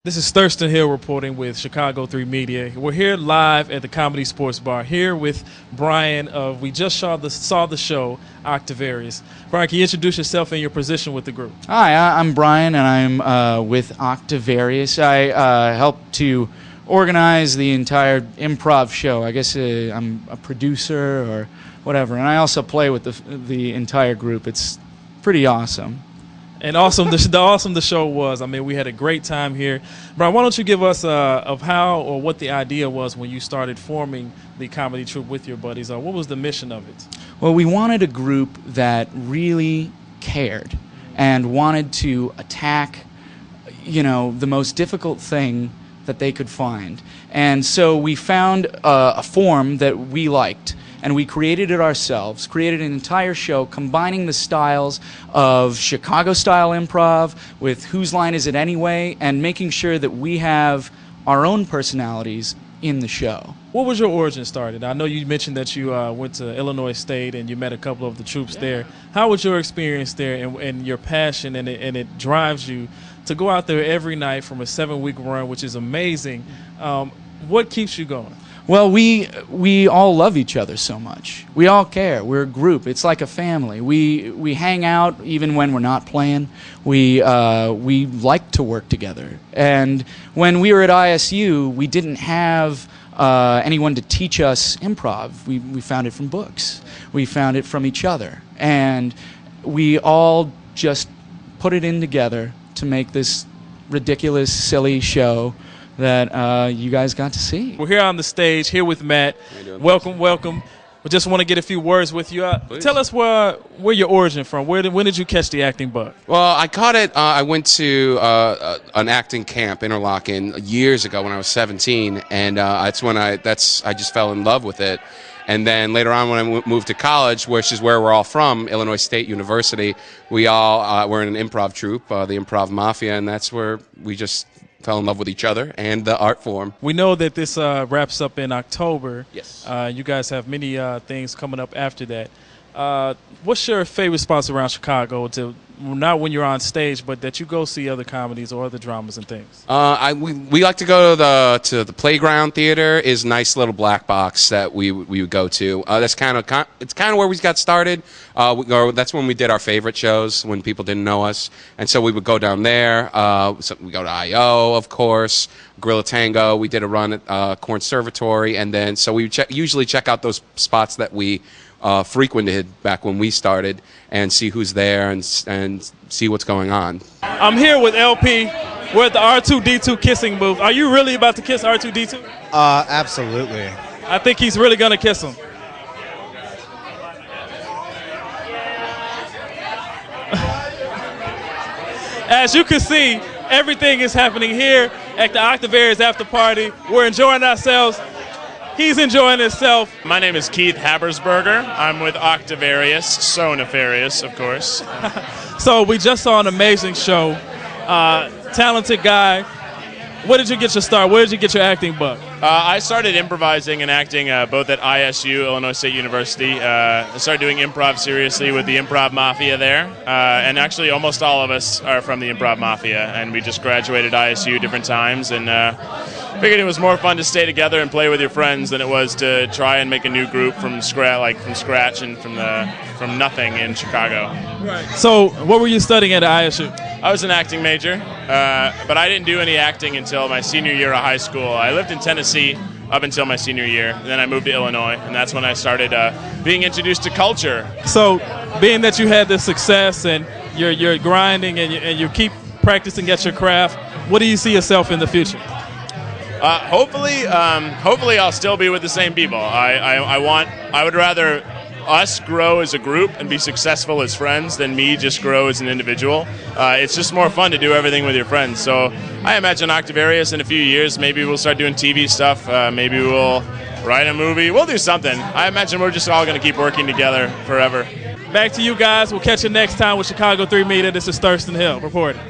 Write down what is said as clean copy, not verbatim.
This is Thurston Hill reporting with Chicago 3 Media. We're here live at the Comedy Sports Bar, here with Brian of, we just saw the show, Octavarius. Brian, can you introduce yourself and your position with the group? Hi, I'm Brian, and I'm with Octavarius. I help to organize the entire improv show. I guess I'm a producer or whatever, and I also play with the entire group. It's pretty awesome. And awesome, the show was. I mean, we had a great time here. Brian, why don't you give us of how or what the idea was when you started forming the comedy troupe with your buddies? What was the mission of it? Well, we wanted a group that really cared and wanted to attack, the most difficult thing that they could find. And so we found a form that we liked, and we created it ourselves, created an entire show combining the styles of Chicago-style improv with Whose Line Is It Anyway, and making sure that we have our own personalities in the show. What was your origin started? I know you mentioned that you went to Illinois State and you met a couple of the troops there. How was your experience there and your passion and it drives you to go out there every night from a 7-week run, which is amazing. What keeps you going? Well, we all love each other so much. We all care. We're a group. It's like a family. We hang out even when we're not playing. We like to work together. And when we were at ISU, we didn't have anyone to teach us improv. We found it from books. We found it from each other. And we all just put it in together to make this ridiculous, silly show that you guys got to see. We're here on the stage, here with Matt. Welcome, welcome. We just want to get a few words with you. Tell us where your origin from. When did you catch the acting bug? Well, I caught it. I went to an acting camp, Interlochen, years ago when I was 17, and that's when I just fell in love with it. And then later on, when I moved to college, which is where we're all from, Illinois State University, we all were in an improv troupe, the Improv Mafia, and that's where we just fell in love with each other and the art form. We know that this wraps up in October. Yes. You guys have many things coming up after that. What's your favorite spots around Chicago, not when you're on stage, but that you go see other comedies or other dramas and things? We like to go to the Playground Theater. Is a nice little black box that we would go to. It's kind of where we got started. That's when we did our favorite shows when people didn't know us, and so we would go down there. So we go to I.O., of course, Gorilla Tango. We did a run at Conservatory, and then so we usually check out those spots that we frequented back when we started and see who's there and see what's going on. I'm here with LP. We're at the R2-D2 kissing booth. Are you really about to kiss R2-D2? Absolutely. I think he's really going to kiss him. As you can see, everything is happening here at the Octavarius after party. We're enjoying ourselves. He's enjoying himself. My name is Keith Habersberger. I'm with Octavarius, so nefarious, of course. So we just saw an amazing show. Talented guy. Where did you get your start? Where did you get your acting bug? I started improvising and acting both at ISU, Illinois State University. I started doing improv seriously with the Improv Mafia there. And actually almost all of us are from the Improv Mafia. And we just graduated ISU different times. And figured it was more fun to stay together and play with your friends than it was to try and make a new group from scratch and from nothing in Chicago. Right. So what were you studying at ISU? I was an acting major, but I didn't do any acting until my senior year of high school. I lived in Tennessee up until my senior year, and then I moved to Illinois, and that's when I started being introduced to culture. So being that you had this success and you're grinding and you keep practicing at your craft, what do you see yourself in the future? Hopefully I'll still be with the same people. I would rather us grow as a group and be successful as friends than me just grow as an individual. It's just more fun to do everything with your friends. So I imagine Octavarius in a few years, maybe we'll start doing TV stuff. Maybe we'll write a movie. We'll do something. I imagine we're just all going to keep working together forever. Back to you guys. We'll catch you next time with Chicago 3 Media. This is Thurston Hill reporting.